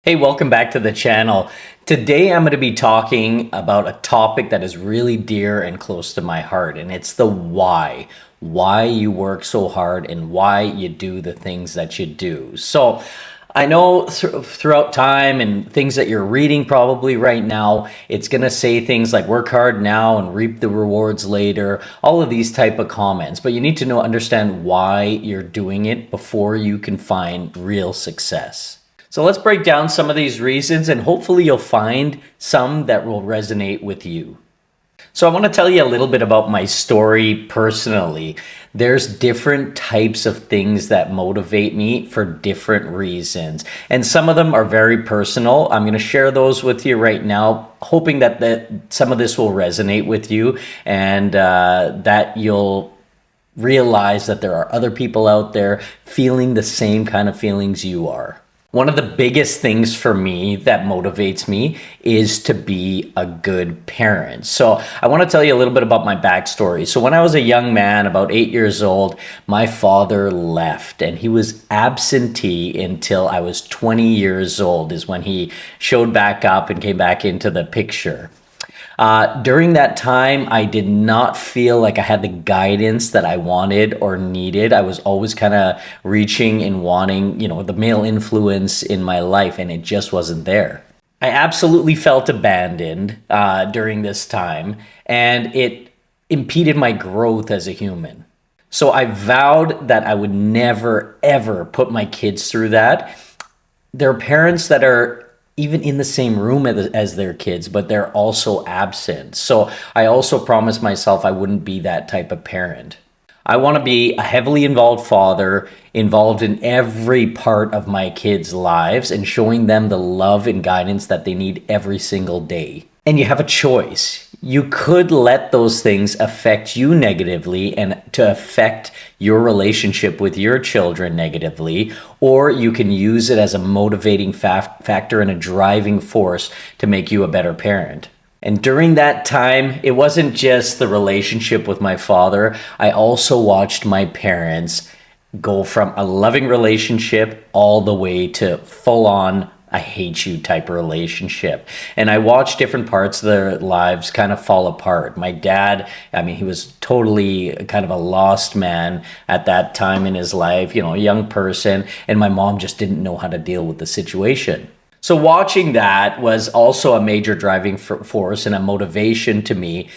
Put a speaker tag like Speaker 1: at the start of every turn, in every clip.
Speaker 1: Hey, welcome back to the channel. Today I'm going to be talking about a topic that is really dear and close to my heart, and it's the why. Why you work so hard and why you do the things that you do. So I know throughout time and things that you're reading probably right now, it's going to say things like work hard now and reap the rewards later, all of these type of comments. But you need to understand why you're doing it before you can find real success. So let's break down some of these reasons and hopefully you'll find some that will resonate with you. So I want to tell you a little bit about my story personally. There's different types of things that motivate me for different reasons. And some of them are very personal. I'm going to share those with you right now, hoping that some of this will resonate with you and that you'll realize that there are other people out there feeling the same kind of feelings you are. One of the biggest things for me that motivates me is to be a good parent. So I want to tell you a little bit about my backstory. So when I was a young man, about 8 years old, my father left and he was absentee until I was 20 years old is when he showed back up and came back into the picture. During that time, I did not feel like I had the guidance that I wanted or needed. I was always kind of reaching and wanting, the male influence in my life, and it just wasn't there. I absolutely felt abandoned during this time, and it impeded my growth as a human. So I vowed that I would never, ever put my kids through that. There are parents that are even in the same room as their kids, but they're also absent. So I also promised myself I wouldn't be that type of parent. I want to be a heavily involved father, involved in every part of my kids' lives and showing them the love and guidance that they need every single day. And you have a choice. You could let those things affect you negatively and to affect your relationship with your children negatively, or you can use it as a motivating factor and a driving force to make you a better parent. And during that time, it wasn't just the relationship with my father. I also watched my parents go from a loving relationship all the way to full-on I hate you type of relationship. And I watched different parts of their lives kind of fall apart. My dad, he was totally kind of a lost man at that time in his life, a young person. And my mom just didn't know how to deal with the situation. So watching that was also a major driving force and a motivation to me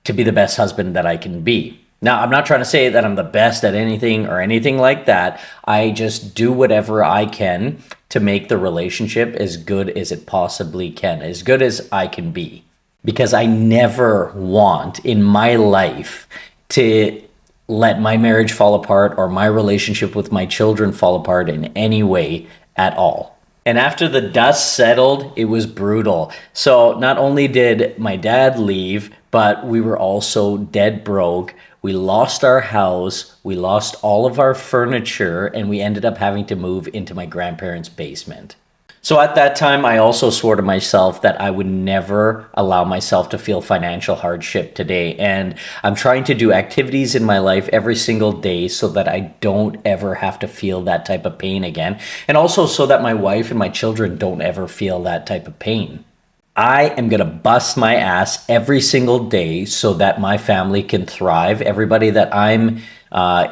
Speaker 1: to be the best husband that I can be. Now, I'm not trying to say that I'm the best at anything or anything like that. I just do whatever I can to make the relationship as good as it possibly can, as good as I can be. Because I never want in my life to let my marriage fall apart or my relationship with my children fall apart in any way at all. And after the dust settled, it was brutal. So not only did my dad leave, but we were also dead broke. We lost our house, we lost all of our furniture, and we ended up having to move into my grandparents' basement. So at that time, I also swore to myself that I would never allow myself to feel financial hardship today. And I'm trying to do activities in my life every single day so that I don't ever have to feel that type of pain again. And also so that my wife and my children don't ever feel that type of pain. I am going to bust my ass every single day so that my family can thrive. Everybody that I'm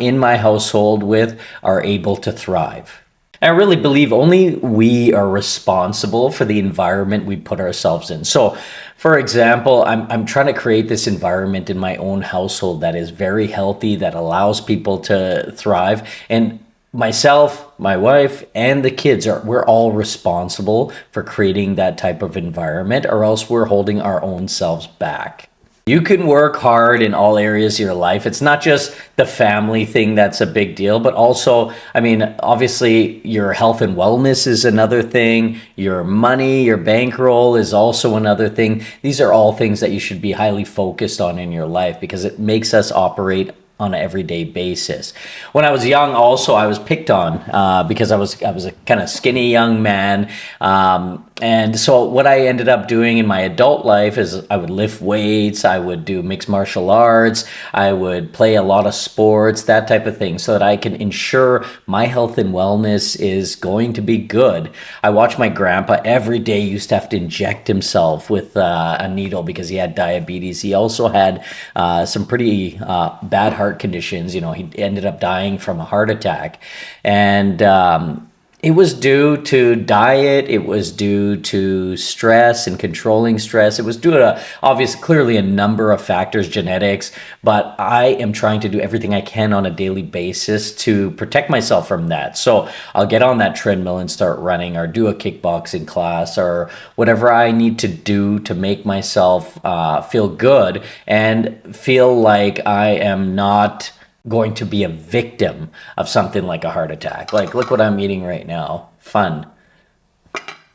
Speaker 1: in my household with are able to thrive. I really believe only we are responsible for the environment we put ourselves in. So, for example, I'm trying to create this environment in my own household that is very healthy, that allows people to thrive. And myself, my wife, and the kids we're all responsible for creating that type of environment, or else we're holding our own selves back. You can work hard in all areas of your life. It's not just the family thing that's a big deal, but also, obviously your health and wellness is another thing. Your money, your bankroll is also another thing. These are all things that you should be highly focused on in your life because it makes us operate on an everyday basis. When I was young, also I was picked on because I was a kind of skinny young man, and so what I ended up doing in my adult life is I would lift weights, I would do mixed martial arts, I would play a lot of sports, that type of thing, so that I can ensure my health and wellness is going to be good. I watched my grandpa every day used to have to inject himself with a needle because he had diabetes. He also had some pretty bad heart conditions. You know, he ended up dying from a heart attack. And it was due to diet. It was due to stress and controlling stress. It was due to, obviously, clearly a number of factors, genetics, but I am trying to do everything I can on a daily basis to protect myself from that. So I'll get on that treadmill and start running, or do a kickboxing class, or whatever I need to do to make myself feel good and feel like I am not going to be a victim of something like a heart attack. Like, look what I'm eating right now. Fun.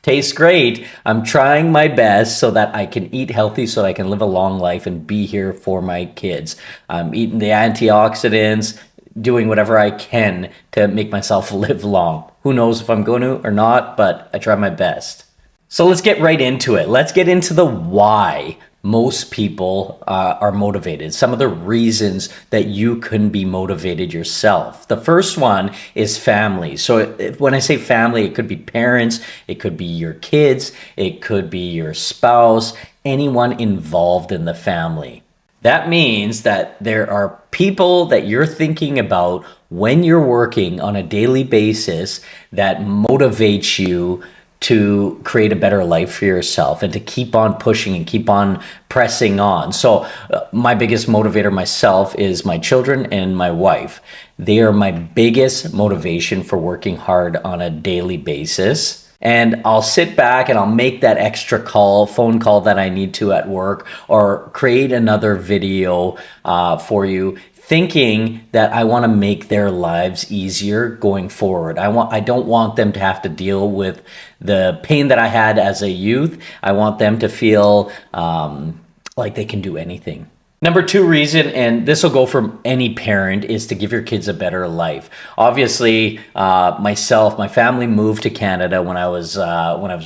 Speaker 1: Tastes great. I'm trying my best so that I can eat healthy, so I can live a long life and be here for my kids. I'm eating the antioxidants, doing whatever I can to make myself live long. Who knows if I'm going to or not, but I try my best. So let's get right into it. Let's get into the why most people are motivated. Some of the reasons that you can be motivated yourself. The first one is family. So when I say family, it could be parents, it could be your kids, it could be your spouse, anyone involved in the family. That means that there are people that you're thinking about when you're working on a daily basis that motivate you to create a better life for yourself and to keep on pushing and keep on pressing on. So my biggest motivator myself is my children and my wife. They are my biggest motivation for working hard on a daily basis. And I'll sit back and I'll make that extra phone call that I need to at work, or create another video for you, thinking that I want to make their lives easier going forward. I don't want them to have to deal with the pain that I had as a youth. I want them to feel like they can do anything. Number two reason, and this will go for any parent, is to give your kids a better life. Obviously, my family moved to Canada when I was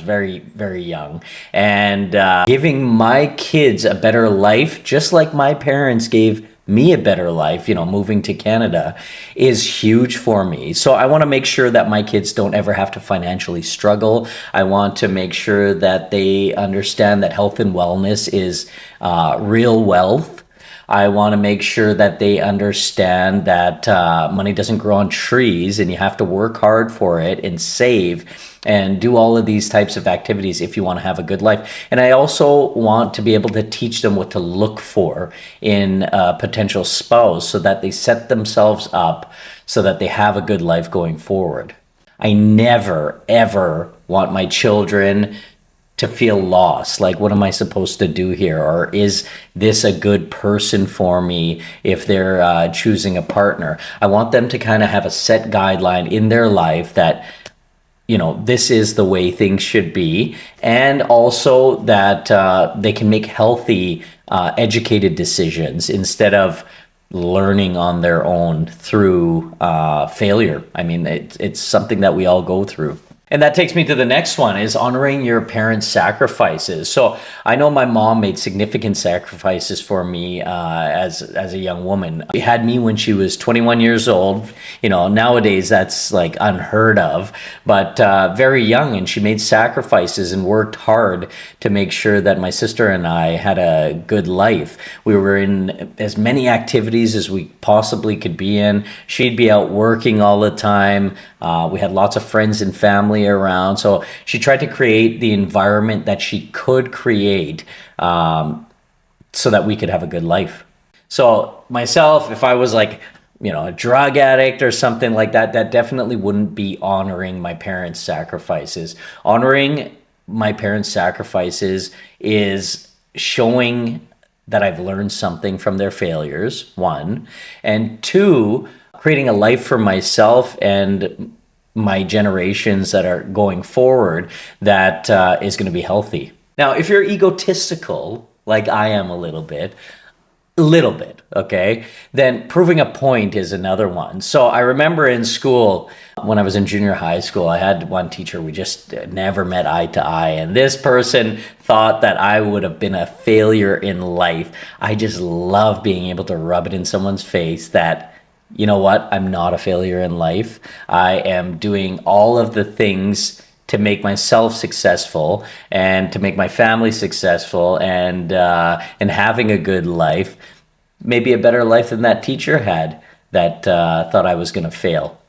Speaker 1: very, very young, and giving my kids a better life, just like my parents gave me a better life, moving to Canada, is huge for me. So I want to make sure that my kids don't ever have to financially struggle. I want to make sure that they understand that health and wellness is real wealth. I want to make sure that they understand that money doesn't grow on trees, and you have to work hard for it and save and do all of these types of activities if you want to have a good life. And I also want to be able to teach them what to look for in a potential spouse, so that they set themselves up so that they have a good life going forward. I never, ever want my children to feel lost. Like, what am I supposed to do here? Or is this a good person for me if they're choosing a partner? I want them to kind of have a set guideline in their life that, this is the way things should be. And also that they can make healthy, educated decisions instead of learning on their own through failure. I mean, it's something that we all go through. And that takes me to the next one, is honoring your parents' sacrifices. So I know my mom made significant sacrifices for me as a young woman. She had me when she was 21 years old. Nowadays that's like unheard of, but very young, and she made sacrifices and worked hard to make sure that my sister and I had a good life. We were in as many activities as we possibly could be in. She'd be out working all the time. We had lots of friends and family around. So she tried to create the environment that she could create so that we could have a good life. So myself, if I was like, a drug addict or something like that, that definitely wouldn't be honoring my parents' sacrifices. Honoring my parents' sacrifices is showing that I've learned something from their failures, one, and two, creating a life for myself and my generations that are going forward that is going to be healthy. Now, if you're egotistical, like I am a little bit, A little bit, okay? Then proving a point is another one. So I remember in school, when I was in junior high school, I had one teacher, we just never met eye to eye. And this person thought that I would have been a failure in life. I just love being able to rub it in someone's face that, you know what, I'm not a failure in life. I am doing all of the things to make myself successful and to make my family successful and having a good life, maybe a better life than that teacher had that thought I was going to fail.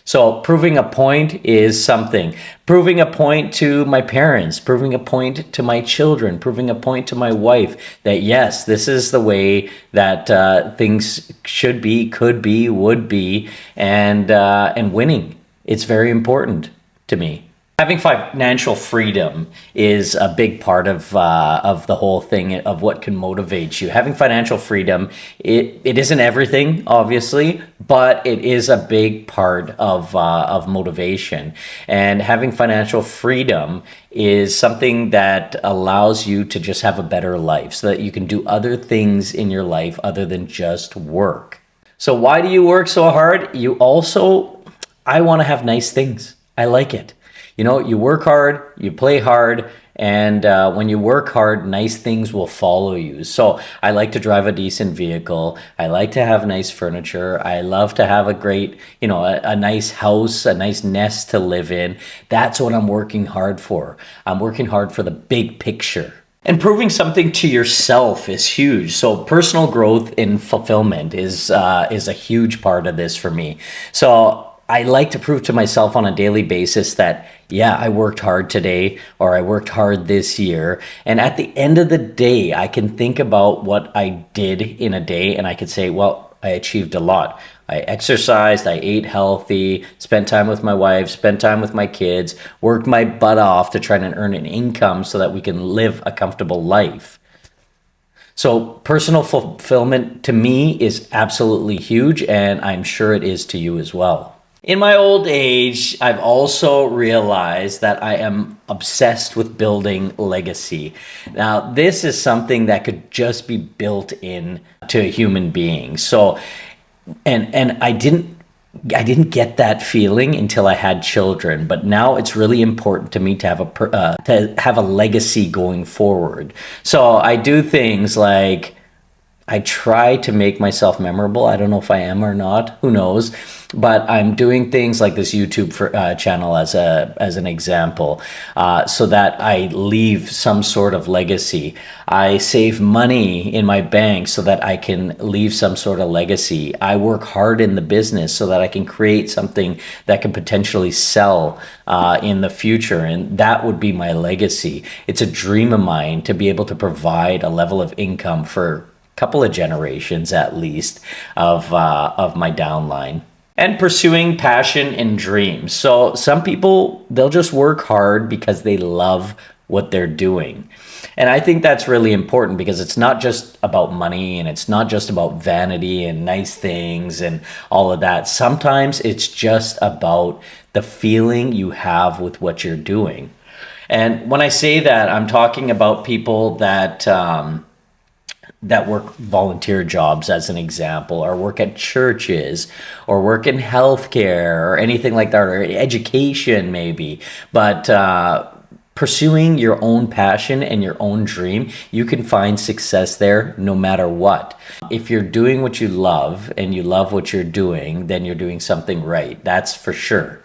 Speaker 1: So proving a point is something. Proving a point to my parents, proving a point to my children, proving a point to my wife that yes, this is the way that things should be, could be, would be, and winning. It's very important to me. Having financial freedom is a big part of the whole thing of what can motivate you. Having financial freedom, it isn't everything, obviously, but it is a big part of motivation. And having financial freedom is something that allows you to just have a better life so that you can do other things in your life other than just work. So why do you work so hard? I want to have nice things. I like it. You know, you work hard, you play hard, and when you work hard, nice things will follow you. So I like to drive a decent vehicle. I like to have nice furniture. I love to have a great, a nice house, a nice nest to live in. That's what I'm working hard for. I'm working hard for the big picture. And proving something to yourself is huge. So personal growth and fulfillment is a huge part of this for me. So I like to prove to myself on a daily basis that, yeah, I worked hard today or I worked hard this year. And at the end of the day, I can think about what I did in a day and I could say, well, I achieved a lot. I exercised, I ate healthy, spent time with my wife, spent time with my kids, worked my butt off to try and earn an income so that we can live a comfortable life. So personal fulfillment to me is absolutely huge, and I'm sure it is to you as well. In my old age, I've also realized that I am obsessed with building legacy. Now, this is something that could just be built in to a human being. So, and I didn't get that feeling until I had children, but now it's really important to me to have a legacy going forward. So I do things like I try to make myself memorable. I don't know if I am or not. Who knows? But I'm doing things like this YouTube channel as an example, so that I leave some sort of legacy. I save money in my bank so that I can leave some sort of legacy. I work hard in the business so that I can create something that can potentially sell in the future, and that would be my legacy. It's a dream of mine to be able to provide a level of income for couple of generations at least of my downline. And pursuing passion and dreams. So some people, they'll just work hard because they love what they're doing. And I think that's really important because it's not just about money and it's not just about vanity and nice things and all of that. Sometimes it's just about the feeling you have with what you're doing. And when I say that, I'm talking about people that work volunteer jobs, as an example, or work at churches, or work in healthcare, or anything like that, or education maybe. But pursuing your own passion and your own dream, you can find success there no matter what. If you're doing what you love and you love what you're doing, then you're doing something right. That's for sure.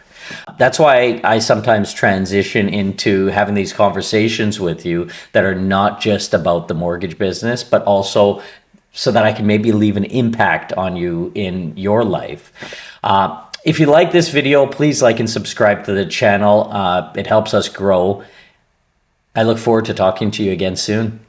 Speaker 1: That's why I sometimes transition into having these conversations with you that are not just about the mortgage business, but also so that I can maybe leave an impact on you in your life. If you like this video, please like and subscribe to the channel. It helps us grow. I look forward to talking to you again soon.